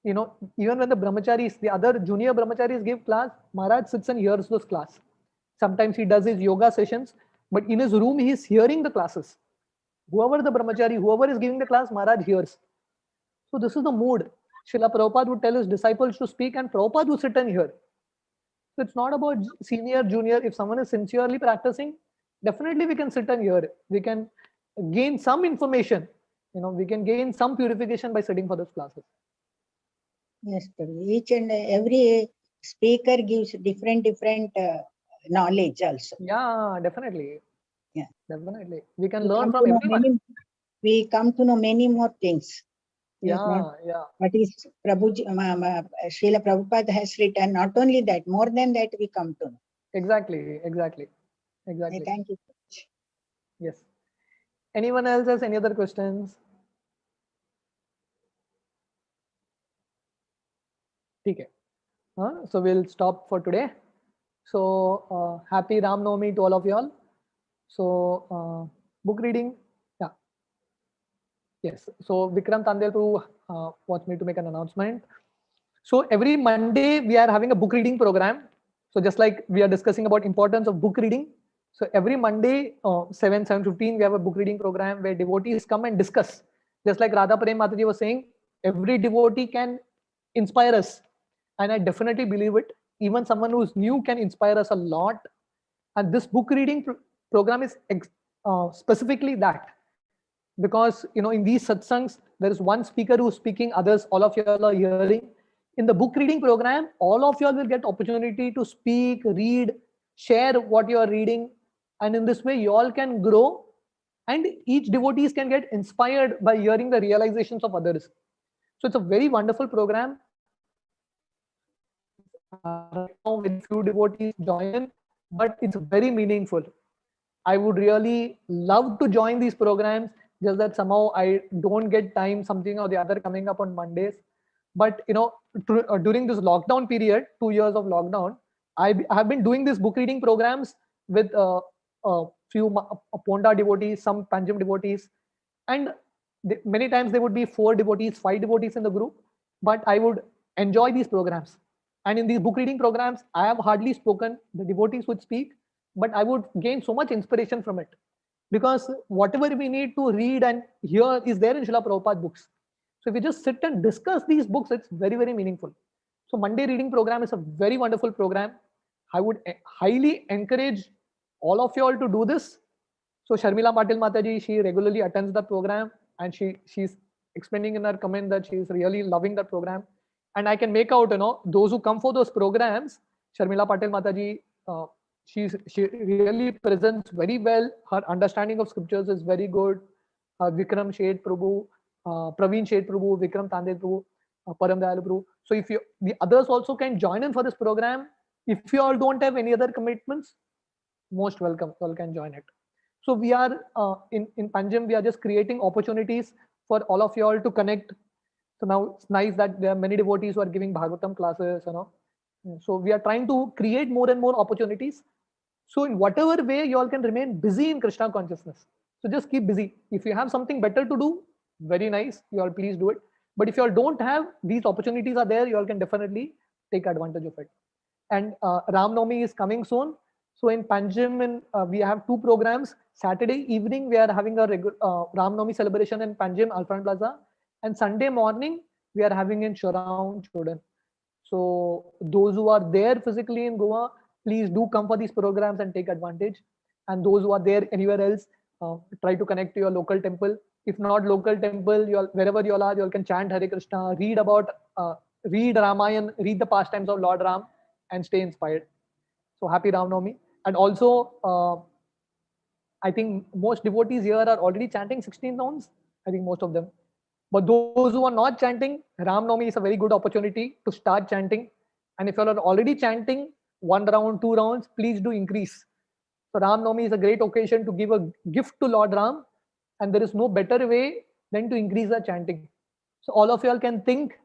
even when the brahmacharis, the other junior brahmacharis give class, Maharaj sits and hears those class. Sometimes he does his yoga sessions, but in his room he is hearing the classes. Whoever the brahmachari, whoever is giving the class, Maharaj hears. So this is the mood. Srila Prabhupada would tell his disciples to speak and Prabhupada would sit and hear. So it's not about senior, junior. If someone is sincerely practicing, definitely we can sit and hear. We can gain some information. We can gain some purification by sitting for those classes. Yes, each and every speaker gives different knowledge also. Yeah, definitely. Yeah, definitely. We can learn from everyone. We come to know many more things. Yeah. What is Srila Prabhupada has written, not only that, more than that we come to know. Exactly. Thank you. Yes. Anyone else has any other questions? Okay. So we'll stop for today. So happy Ram Navami to all of you all. So book reading. Yeah. Yes. So Vikram Tandelpur wants me to make an announcement. So every Monday we are having a book reading program. So just like we are discussing about importance of book reading, so every Monday, 7:15, we have a book reading program where devotees come and discuss. Just like Radha Prem Mataji was saying, every devotee can inspire us. And I definitely believe it. Even someone who's new can inspire us a lot. And this book reading program is specifically that. Because, in these satsangs, there is one speaker who's speaking, others, all of you all are hearing. In the book reading program, all of you all will get opportunity to speak, read, share what you are reading. And in this way, you all can grow. And each devotees can get inspired by hearing the realizations of others. So it's a very wonderful program. Right now, very few devotees join in, but it's very meaningful. I would really love to join these programs, just that somehow I don't get time, something or the other coming up on Mondays. But during this lockdown period, 2 years of lockdown, I have been doing these book reading programs with a few Ponda devotees, some Panjam devotees, and many times there would be 4 devotees, 5 devotees in the group. But I would enjoy these programs. And in these book reading programs, I have hardly spoken. The devotees would speak, but I would gain so much inspiration from it. Because whatever we need to read and hear is there in Srila Prabhupada books. So if we just sit and discuss these books, it's very, very meaningful. So Monday reading program is a very wonderful program. I would highly encourage all of you all to do this. So Sharmila Patil Mataji, she regularly attends the program, and she's explaining in her comment that she's really loving that program. And I can make out, those who come for those programs, Sharmila Patil Mataji, she really presents very well. Her understanding of scriptures is very good. Vikram Shet Prabhu, Praveen Shet Prabhu, Vikram Tande Prabhu, Param Dayal Prabhu. So if the others also can join in for this program, if you all don't have any other commitments, most welcome, you all can join it. So we are in Panjam, we are just creating opportunities for all of you all to connect. So now it's nice that there are many devotees who are giving Bhagavatam classes, So we are trying to create more and more opportunities. So in whatever way you all can remain busy in Krishna consciousness. So just keep busy. If you have something better to do, very nice, you all please do it. But if you all don't have, these opportunities are there, you all can definitely take advantage of it. And Ram Navami is coming soon. So in Panjim, we have 2 programs. Saturday evening, we are having a Ram Navami celebration in Panjim, Alfred Plaza. And Sunday morning, we are having in Shorround, Jordan. So those who are there physically in Goa, please do come for these programs and take advantage. And those who are there anywhere else, try to connect to your local temple. If not local temple, wherever you all are, you all can chant Hare Krishna, read Ramayana, read the pastimes of Lord Ram, and stay inspired. So happy Ram Navami. And also, I think most devotees here are already chanting 16 rounds. I think most of them. But those who are not chanting, Ram Navami is a very good opportunity to start chanting. And if you are already chanting 1 round, 2 rounds, please do increase. So Ram Navami is a great occasion to give a gift to Lord Ram. And there is no better way than to increase the chanting. So all of you all can think